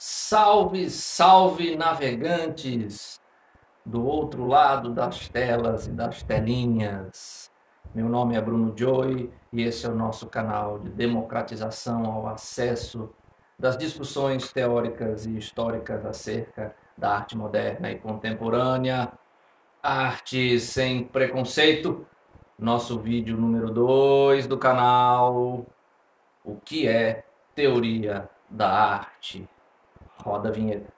Salve, salve, navegantes do outro lado das telas e das telinhas. Meu nome é Bruno Joy e esse é o nosso canal de democratização ao acesso das discussões teóricas e históricas acerca da arte moderna e contemporânea. Arte sem preconceito. Nosso vídeo número 2 do canal. O que é teoria da arte? Roda a vinheta.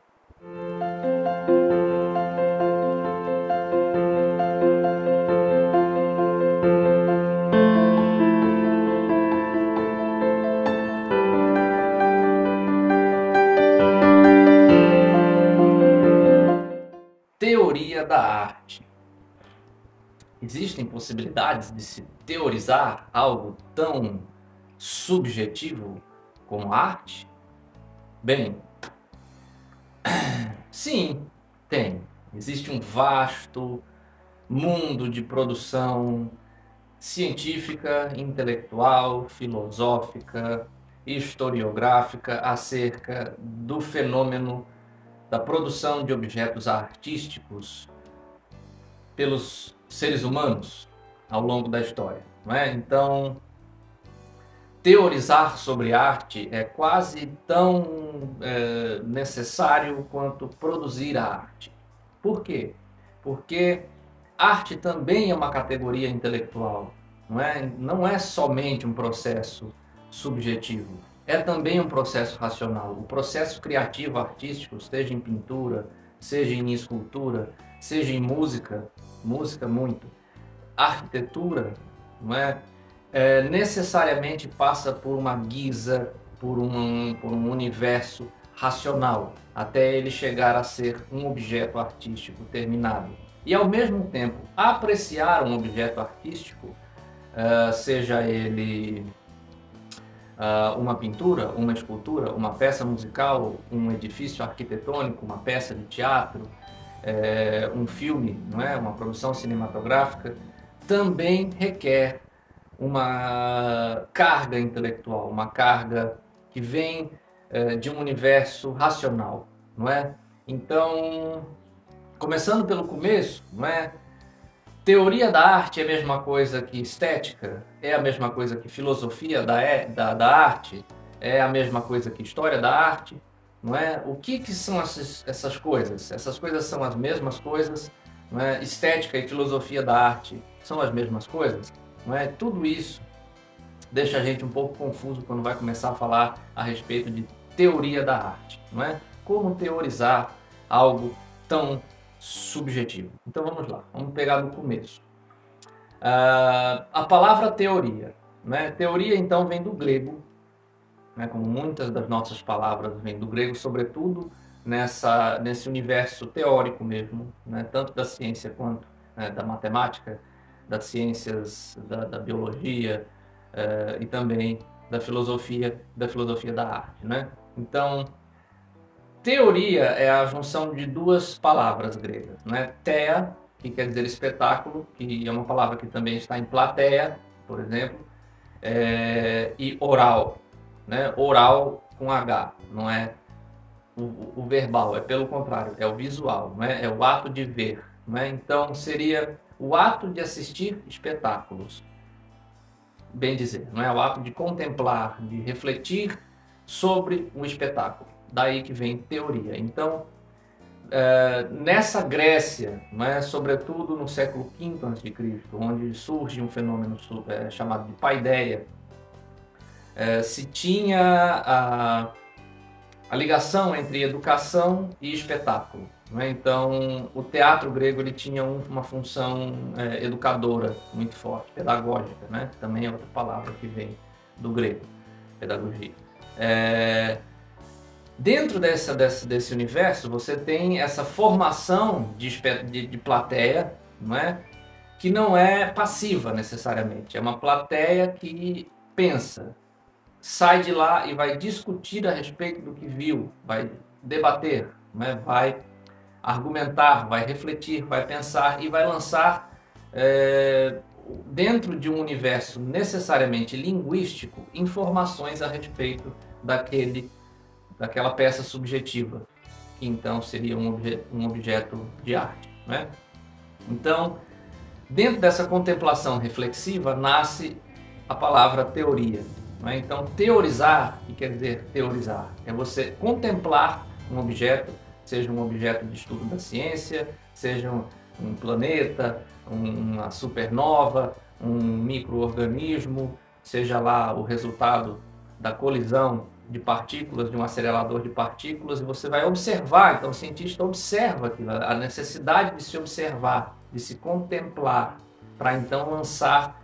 Teoria da arte. Existem possibilidades de se teorizar algo tão subjetivo como arte? Bem, sim, tem. Existe um vasto mundo de produção científica, intelectual, filosófica, historiográfica acerca do fenômeno da produção de objetos artísticos pelos seres humanos ao longo da história, não é? Então, teorizar sobre arte é quase tão necessário quanto produzir a arte. Por quê? Porque arte também é uma categoria intelectual, não é? Não é somente um processo subjetivo, é também um processo racional. O processo criativo artístico, seja em pintura, seja em escultura, seja em música muito, arquitetura, não é? Necessariamente passa por uma guisa, por um universo racional, até ele chegar a ser um objeto artístico terminado. E ao mesmo tempo, apreciar um objeto artístico, seja ele uma pintura, uma escultura, uma peça musical, um edifício arquitetônico, uma peça de teatro, um filme, não é? Uma produção cinematográfica, também requer uma carga intelectual, uma carga que vem de um universo racional, não é? Então, começando pelo começo, não é? Teoria da arte é a mesma coisa que estética? É a mesma coisa que filosofia da arte? É a mesma coisa que história da arte? Não é? O que são essas coisas? Essas coisas são as mesmas coisas? Não é? Estética e filosofia da arte são as mesmas coisas? Não é? Tudo isso deixa a gente um pouco confuso quando vai começar a falar a respeito de teoria da arte, não é? Como teorizar algo tão subjetivo. Então vamos lá, vamos pegar do começo. A palavra teoria, né? Teoria então vem do grego, né? Como muitas das nossas palavras vêm do grego, sobretudo nesse universo teórico mesmo, né? Tanto da ciência quanto da matemática, das ciências da biologia e também da filosofia da arte, né? Então, teoria é a junção de duas palavras gregas, né? Theia, que quer dizer espetáculo, que é uma palavra que também está em plateia, por exemplo, e oral, né? Oral com H, não é o verbal, é pelo contrário, é o visual, não é? É o ato de ver, não é? Então seria o ato de assistir espetáculos, bem dizer, não é? O ato de contemplar, de refletir sobre um espetáculo. Daí que vem teoria. Então, nessa Grécia, não é? Sobretudo no século V a.C., onde surge um fenômeno chamado de paideia, se tinha a ligação entre educação e espetáculo. Não é? Então, o teatro grego ele tinha uma função educadora muito forte, pedagógica, né? Também é outra palavra que vem do grego, pedagogia. Dentro desse universo, você tem essa formação de plateia, não é? Que não é passiva necessariamente, é uma plateia que pensa, sai de lá e vai discutir a respeito do que viu, vai debater, não é? Vai argumentar, vai refletir, vai pensar e vai lançar dentro de um universo necessariamente linguístico informações a respeito daquele daquela peça subjetiva, que então seria um objeto de arte, né? Então, dentro dessa contemplação reflexiva nasce a palavra teoria, né? Então, teorizar, que quer dizer teorizar, é você contemplar um objeto, seja um objeto de estudo da ciência, seja um planeta, uma supernova, um micro-organismo, seja lá o resultado da colisão de partículas, de um acelerador de partículas, e você vai observar. Então o cientista observa aquilo, a necessidade de se observar, de se contemplar, para então lançar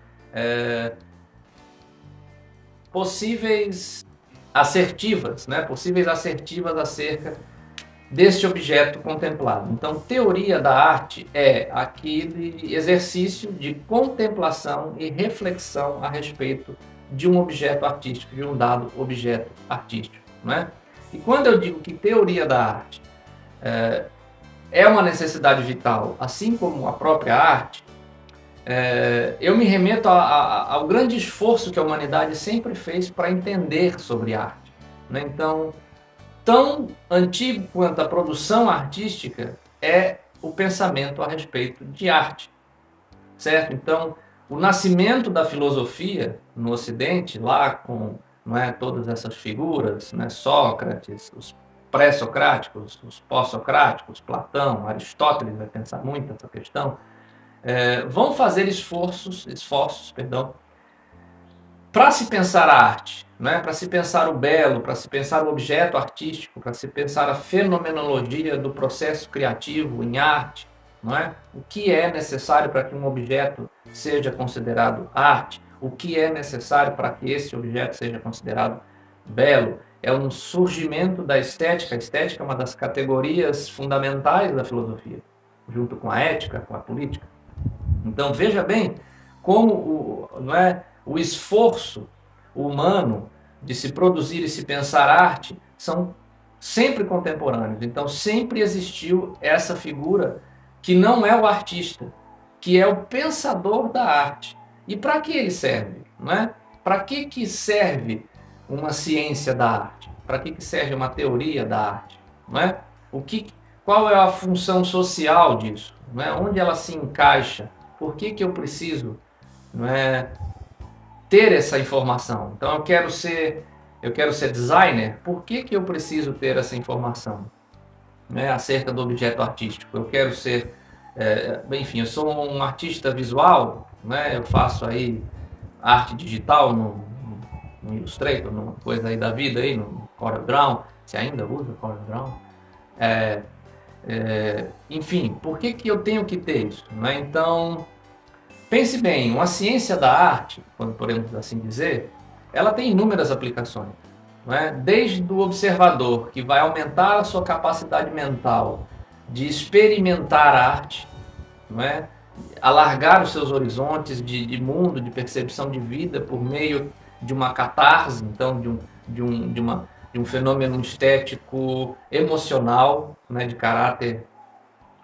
possíveis assertivas, né? Possíveis assertivas acerca deste objeto contemplado. Então, teoria da arte é aquele exercício de contemplação e reflexão a respeito de um objeto artístico, de um dado objeto artístico, né? E quando eu digo que teoria da arte é uma necessidade vital, assim como a própria arte, eu me remeto ao grande esforço que a humanidade sempre fez para entender sobre arte, né? Então, tão antigo quanto a produção artística é o pensamento a respeito de arte, certo? Então, o nascimento da filosofia no Ocidente, lá com, não é, todas essas figuras, né, Sócrates, os pré-socráticos, os pós-socráticos, Platão, Aristóteles vai pensar muito nessa questão, vão fazer esforços, para se pensar a arte, né? Para se pensar o belo, para se pensar o objeto artístico, para se pensar a fenomenologia do processo criativo em arte, não é? O que é necessário para que um objeto seja considerado arte? O que é necessário para que esse objeto seja considerado belo? É um surgimento da estética. A estética é uma das categorias fundamentais da filosofia, junto com a ética, com a política. Então veja bem como não é, o esforço humano de se produzir e se pensar arte são sempre contemporâneos. Então sempre existiu essa figura que não é o artista, que é o pensador da arte. E para que ele serve? Não é? Para que serve uma ciência da arte? Para que serve uma teoria da arte? Não é? Qual é a função social disso? Não é? Onde ela se encaixa? Por que eu preciso, não é, ter essa informação? Então eu quero ser designer. Por que eu preciso ter essa informação, né, acerca do objeto artístico? Eu quero ser, enfim, eu sou um artista visual, né? Eu faço aí arte digital no Illustrator, numa coisa aí da vida aí, no CorelDRAW. Você ainda usa CorelDRAW? Enfim, por que eu tenho que ter isso, né? Então, pense bem, uma ciência da arte, quando podemos assim dizer, ela tem inúmeras aplicações, não é? Desde o observador, que vai aumentar a sua capacidade mental de experimentar a arte, não é? Alargar os seus horizontes de mundo, de percepção de vida por meio de uma catarse, então de um fenômeno estético emocional, né, de caráter,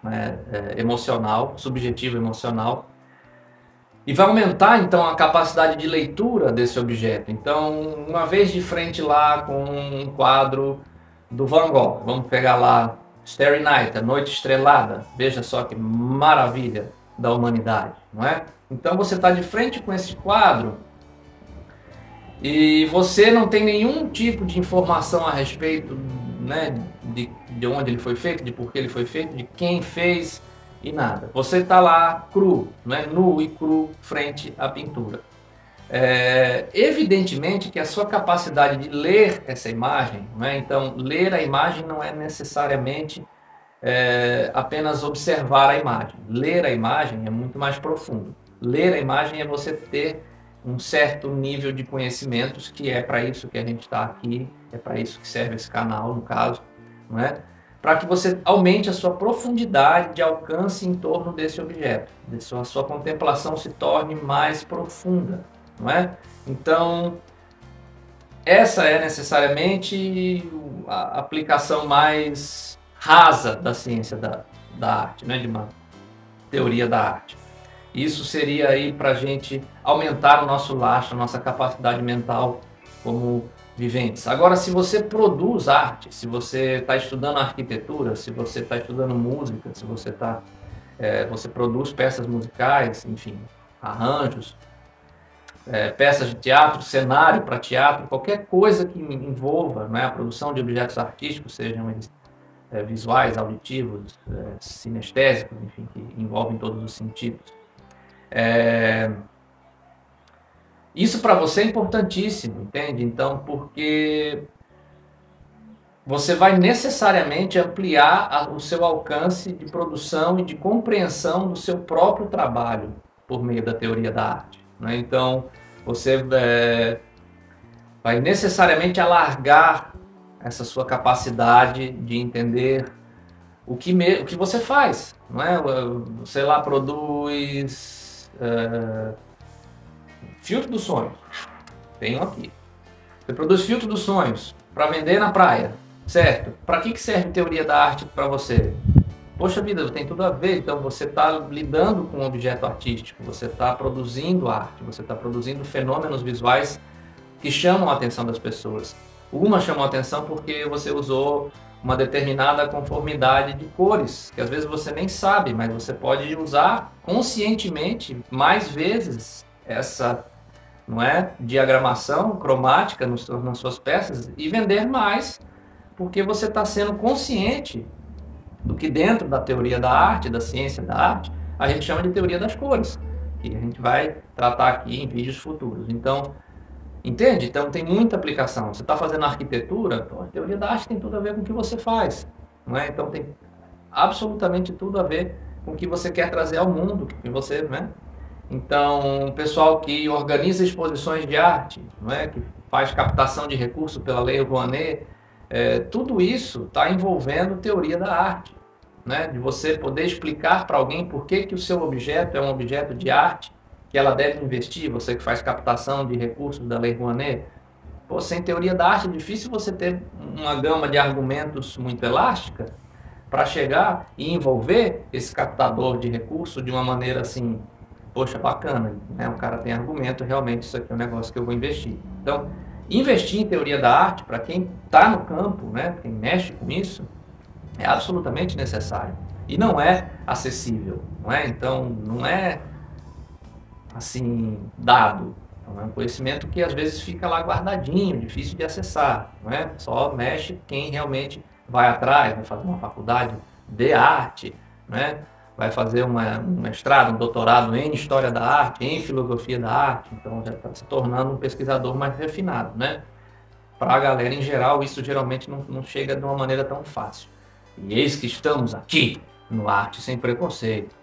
né, emocional, subjetivo emocional. E vai aumentar então a capacidade de leitura desse objeto. Então, uma vez de frente lá com um quadro do Van Gogh, vamos pegar lá Starry Night, a Noite Estrelada, veja só que maravilha da humanidade, não é? Então você está de frente com esse quadro e você não tem nenhum tipo de informação a respeito, né, de onde ele foi feito, de por que ele foi feito, de quem fez e nada. Você está lá cru, né, nu e cru frente à pintura. Evidentemente que a sua capacidade de ler essa imagem, né, então ler a imagem não é necessariamente apenas observar a imagem. Ler a imagem é muito mais profundo. Ler a imagem é você ter um certo nível de conhecimentos, que é para isso que a gente está aqui, é para isso que serve esse canal, no caso, não é? Para que você aumente a sua profundidade de alcance em torno desse objeto, a sua contemplação se torne mais profunda, não é? Então, essa é necessariamente a aplicação mais rasa da ciência da arte, né? De uma teoria da arte. Isso seria aí para a gente aumentar o nosso lastro, a nossa capacidade mental como viventes. Agora, se você produz arte, se você está estudando arquitetura, se você está estudando música, se você produz peças musicais, enfim, arranjos, peças de teatro, cenário para teatro, qualquer coisa que envolva, né, a produção de objetos artísticos, sejam eles visuais, auditivos, sinestésicos, enfim, que envolvem todos os sentidos. Isso para você é importantíssimo, entende? Então, porque você vai necessariamente ampliar o seu alcance de produção e de compreensão do seu próprio trabalho por meio da teoria da arte, né? Então, você vai necessariamente alargar essa sua capacidade de entender o que você faz, não é? Você lá produz filtro dos sonhos, tenho aqui. Você produz filtro dos sonhos para vender na praia, certo? Para que serve teoria da arte para você? Poxa vida, tem tudo a ver. Então você está lidando com um objeto artístico, você está produzindo arte, você está produzindo fenômenos visuais que chamam a atenção das pessoas. Uma chamou a atenção porque você usou uma determinada conformidade de cores, que às vezes você nem sabe, mas você pode usar conscientemente mais vezes essa, não é, diagramação cromática nas suas peças e vender mais, porque você está sendo consciente do que dentro da teoria da arte, da ciência da arte, a gente chama de teoria das cores, que a gente vai tratar aqui em vídeos futuros. Então, entende? Então tem muita aplicação. Você está fazendo arquitetura, então a teoria da arte tem tudo a ver com o que você faz, não é? Então tem absolutamente tudo a ver com o que você quer trazer ao mundo, que você, né? Então, o pessoal que organiza exposições de arte, não é? Que faz captação de recursos pela Lei Rouanet, tudo isso está envolvendo teoria da arte, né? De você poder explicar para alguém por que o seu objeto é um objeto de arte, que ela deve investir, você que faz captação de recursos da Lei Rouanet. Pô, sem teoria da arte é difícil você ter uma gama de argumentos muito elástica para chegar e envolver esse captador de recursos de uma maneira assim, poxa, bacana, né? O cara tem argumento, realmente isso aqui é um negócio que eu vou investir. Então, investir em teoria da arte, para quem está no campo, né, quem mexe com isso, é absolutamente necessário. E não é acessível, não é? Então, não é assim, dado. Então, é um conhecimento que às vezes fica lá guardadinho, difícil de acessar, não é? Só mexe quem realmente vai atrás, vai fazer uma faculdade de arte, né? Vai fazer um mestrado, um doutorado em História da Arte, em Filosofia da Arte, então já está se tornando um pesquisador mais refinado, né? Para a galera em geral, isso geralmente não chega de uma maneira tão fácil. E eis que estamos aqui no Arte Sem Preconceito.